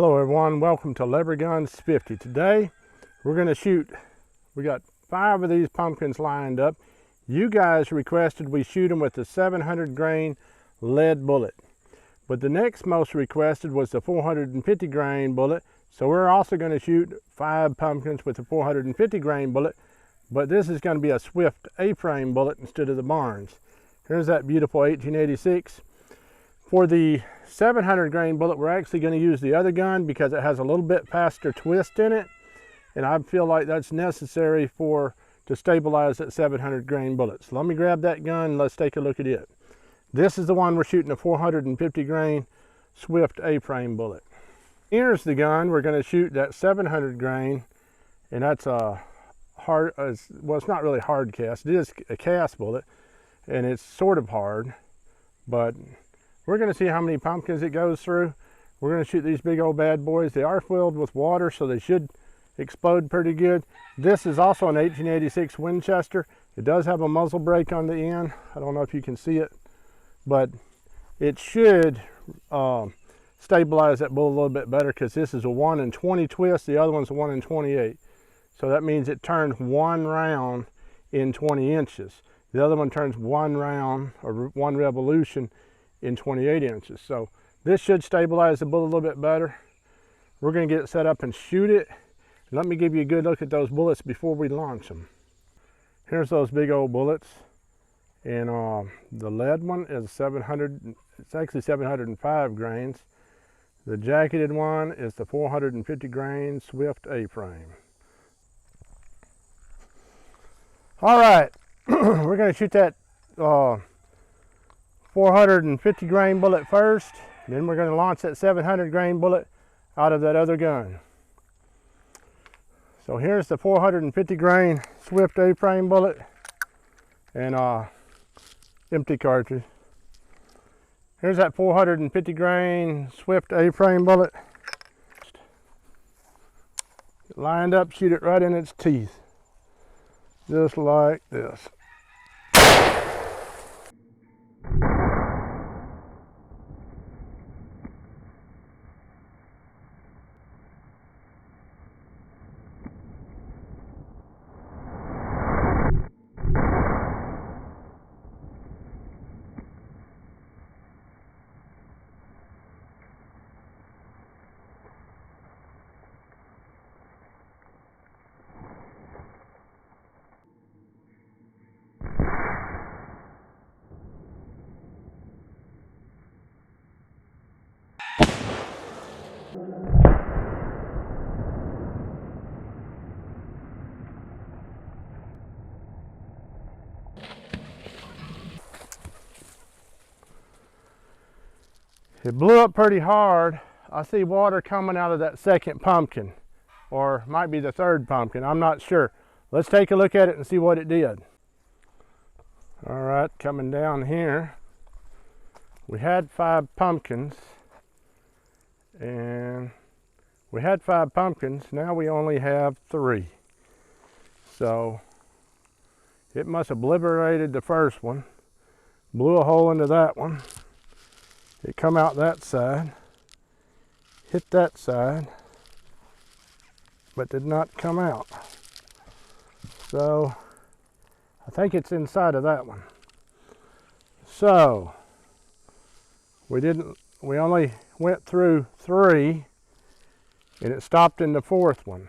Hello everyone, welcome to Lever Guns 50. Today we're going to shoot, we got 5 of these pumpkins lined up. You guys requested we shoot them with the 700 grain lead bullet. But the next most requested was the 450 grain bullet. So we're also going to shoot 5 pumpkins with the 450 grain bullet. But this is going to be a Swift A-frame bullet instead of the Barnes. Here's that beautiful 1886. For the 700 grain bullet, we're actually going to use the other gun because it has a little bit faster twist in it, and I feel like that's necessary to stabilize that 700 grain bullet. So let me grab that gun and let's take a look at it. This is the one we're shooting, a 450 grain Swift A-frame bullet. Here's the gun we're going to shoot, that 700 grain, and that's a hard, well, it's not really hard cast. It is a cast bullet, and it's sort of hard, but we're going to see how many pumpkins it goes through. We're going to shoot these big old bad boys. They are filled with water, so they should explode pretty good. This is also an 1886 Winchester. It does have a muzzle brake on the end. I don't know if you can see it, but it should stabilize that bullet a little bit better because this is a 1 in 20 twist. The other one's a 1 in 28. So that means it turns 1 round in 20 inches. The other one turns 1 round or 1 revolution in 28 inches. So this should stabilize the bullet a little bit better. We're going to get it set up and shoot it. Let me give you a good look at those bullets before we launch them. Here's those big old bullets. And the lead one is 700, it's actually 705 grains. The jacketed one is the 450 grain Swift A-frame. All right, we're going to shoot that 450 grain bullet first, then we're going to launch that 700 grain bullet out of that other gun. So here's the 450 grain Swift A-frame bullet and empty cartridge. Here's that 450 grain Swift A-frame bullet. Lined up, shoot it right in its teeth, just like this. It blew up pretty hard. I see water coming out of that second pumpkin, or might be the third pumpkin, I'm not sure. Let's take a look at it and see what it did. All right, coming down here, we had 5 pumpkins, and we had 5 pumpkins, now we only have 3. So it must have obliterated the first one, blew a hole into that one. It come out that side, hit that side, but did not come out. So I think it's inside of that one. So we only went through 3 and it stopped in the 4th one.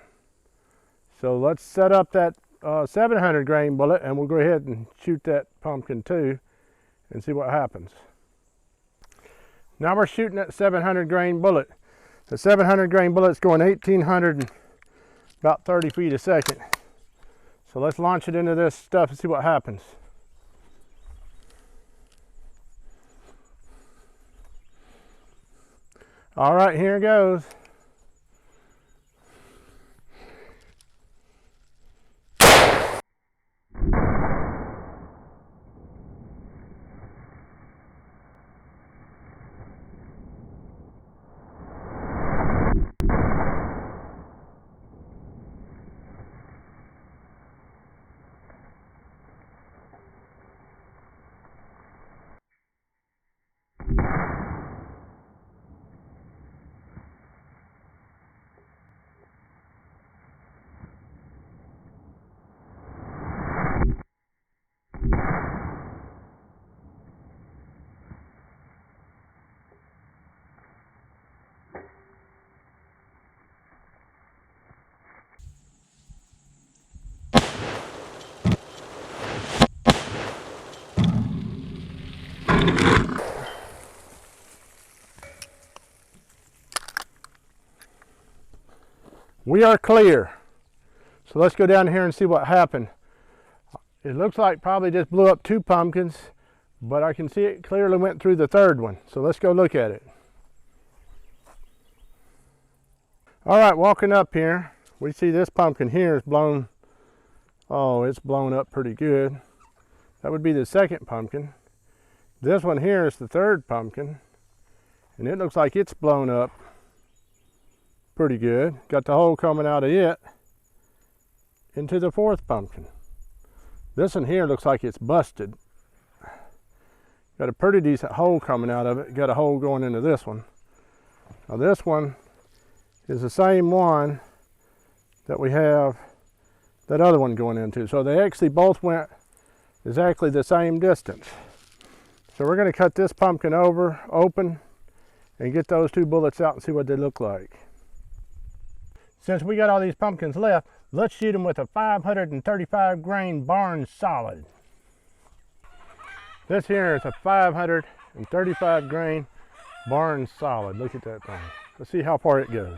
So let's set up that 700 grain bullet and we'll go ahead and shoot that pumpkin too and see what happens. Now we're shooting that 700 grain bullet. The 700 grain bullet's going 1800, about 30 feet a second. So let's launch it into this stuff and see what happens. All right, here it goes. We are clear. So let's go down here and see what happened. It looks like probably just blew up 2 pumpkins, but I can see it clearly went through the 3rd one. So let's go look at it. All right, walking up here, we see this pumpkin here is blown. Oh, it's blown up pretty good. That would be the 2nd pumpkin. This one here is the 3rd pumpkin, and it looks like it's blown up pretty good. Got the hole coming out of it into the 4th pumpkin. This one here looks like it's busted. Got a pretty decent hole coming out of it. Got a hole going into this one. Now this one is the same one that we have that other one going into. So they actually both went exactly the same distance. So we're going to cut this pumpkin open and get those 2 bullets out and see what they look like. Since we got all these pumpkins left, let's shoot them with a 535 grain Barnes Solid. This here is a 535 grain Barnes Solid. Look at that thing. Let's see how far it goes.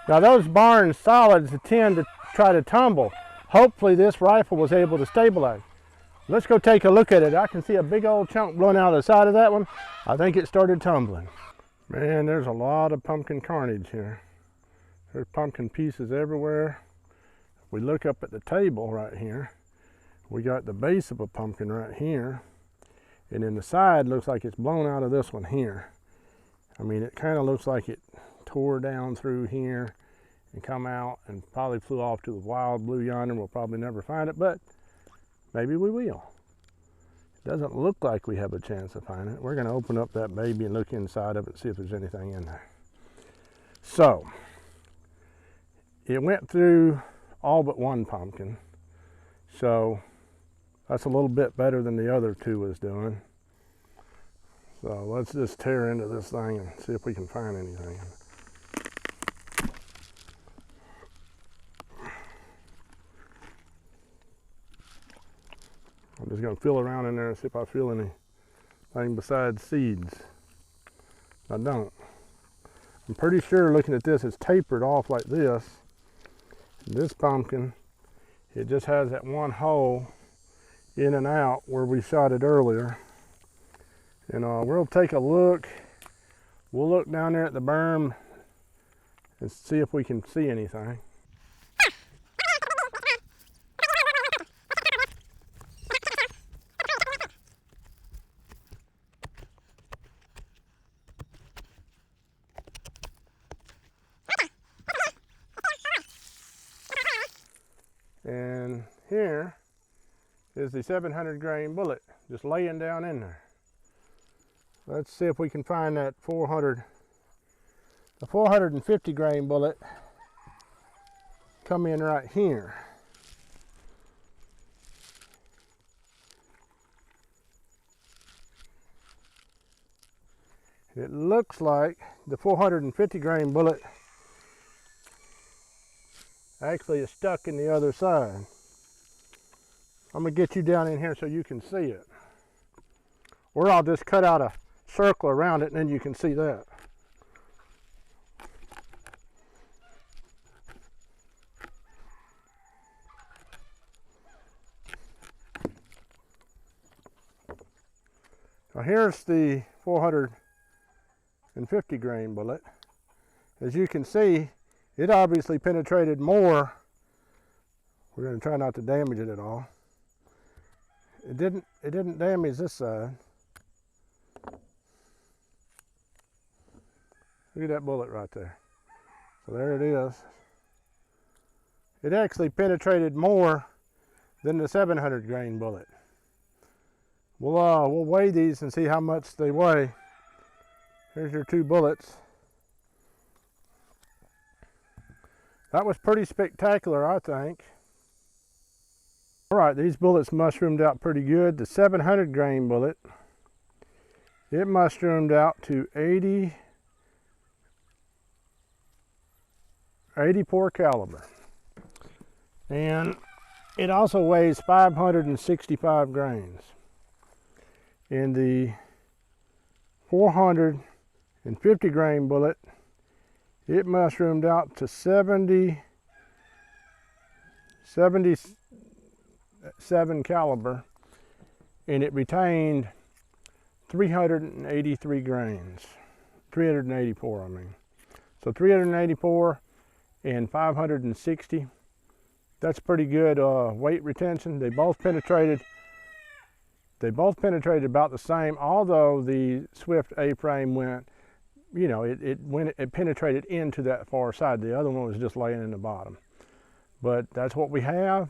Now those Barnes Solids tend to try to tumble. Hopefully this rifle was able to stabilize. Let's go take a look at it. I can see a big old chunk blowing out of the side of that one. I think it started tumbling. Man, there's a lot of pumpkin carnage here. There's pumpkin pieces everywhere. If we look up at the table right here, we got the base of a pumpkin right here. And then the side looks like it's blown out of this one here. I mean, it kind of looks like it tore down through here and come out and probably flew off to the wild blue yonder. We'll probably never find it, but maybe we will. It doesn't look like we have a chance of finding it. We're going to open up that baby and look inside of it and see if there's anything in there. So, it went through all but 1 pumpkin. So, that's a little bit better than the other 2 was doing. So let's just tear into this thing and see if we can find anything. I'm just going to feel around in there and see if I feel anything besides seeds. I don't. I'm pretty sure looking at this, it's tapered off like this. This pumpkin, it just has that one hole in and out where we shot it earlier. And we'll take a look. We'll look down there at the berm and see if we can see anything. And here is the 700 grain bullet just laying down in there. Let's see if we can find that the 450 grain bullet come in right here. It looks like the 450 grain bullet actually is stuck in the other side. I'm gonna get you down in here so you can see it. Or I'll just cut out a circle around it and then you can see that. Now here's the 450 grain bullet. As you can see, it obviously penetrated more. We're going to try not to damage it at all. It didn't damage this side. Look at that bullet right there. So there it is. It actually penetrated more than the 700 grain bullet. We'll weigh these and see how much they weigh. Here's your two bullets. That was pretty spectacular, I think. All right, these bullets mushroomed out pretty good. The 700 grain bullet, it mushroomed out to 84 caliber. And it also weighs 565 grains. In the 450 grain bullet, it mushroomed out to 77 caliber, and it retained 383 grains. 384, I mean. So 384 and 560. That's pretty good weight retention. They both penetrated about the same, although the Swift A-frame went, you know, it penetrated into that far side. The other one was just laying in the bottom. But that's what we have,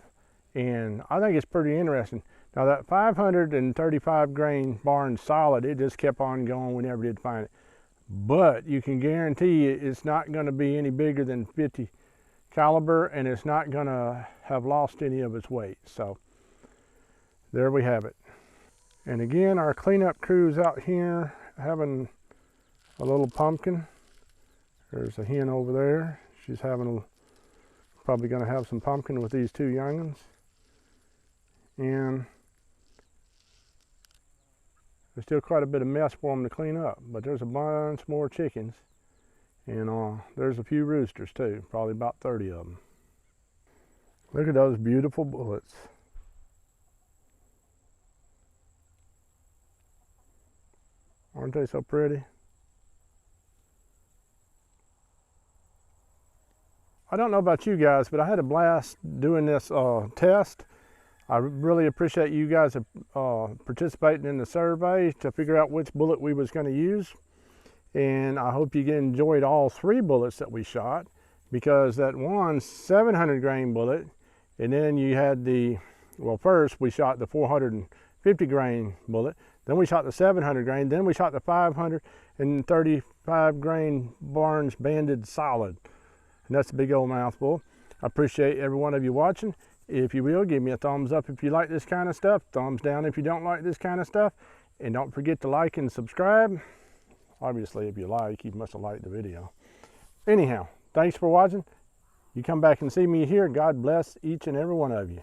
and I think it's pretty interesting. Now that 535 grain Barnes solid, it just kept on going. We never did find it. But you can guarantee it's not going to be any bigger than 50 caliber, and it's not going to have lost any of its weight. So there we have it. And again, our cleanup crew's out here having a little pumpkin. There's a hen over there. She's probably going to have some pumpkin with these two young'uns. And there's still quite a bit of mess for them to clean up, but there's a bunch more chickens. And there's a few roosters too, probably about 30 of them. Look at those beautiful bullets. Aren't they so pretty? I don't know about you guys, but I had a blast doing this test. I really appreciate you guys participating in the survey to figure out which bullet we was going to use. And I hope you enjoyed all three bullets that we shot, because that one 700 grain bullet, and then you had first we shot the 450 grain bullet, then we shot the 700 grain, then we shot the 535 grain Barnes banded solid. And that's a big old mouthful. I appreciate every one of you watching. If you will, give me a thumbs up if you like this kind of stuff, thumbs down if you don't like this kind of stuff, and don't forget to like and subscribe. Obviously, if you like, you must have liked the video. Anyhow, thanks for watching. You come back and see me here. God bless each and every one of you.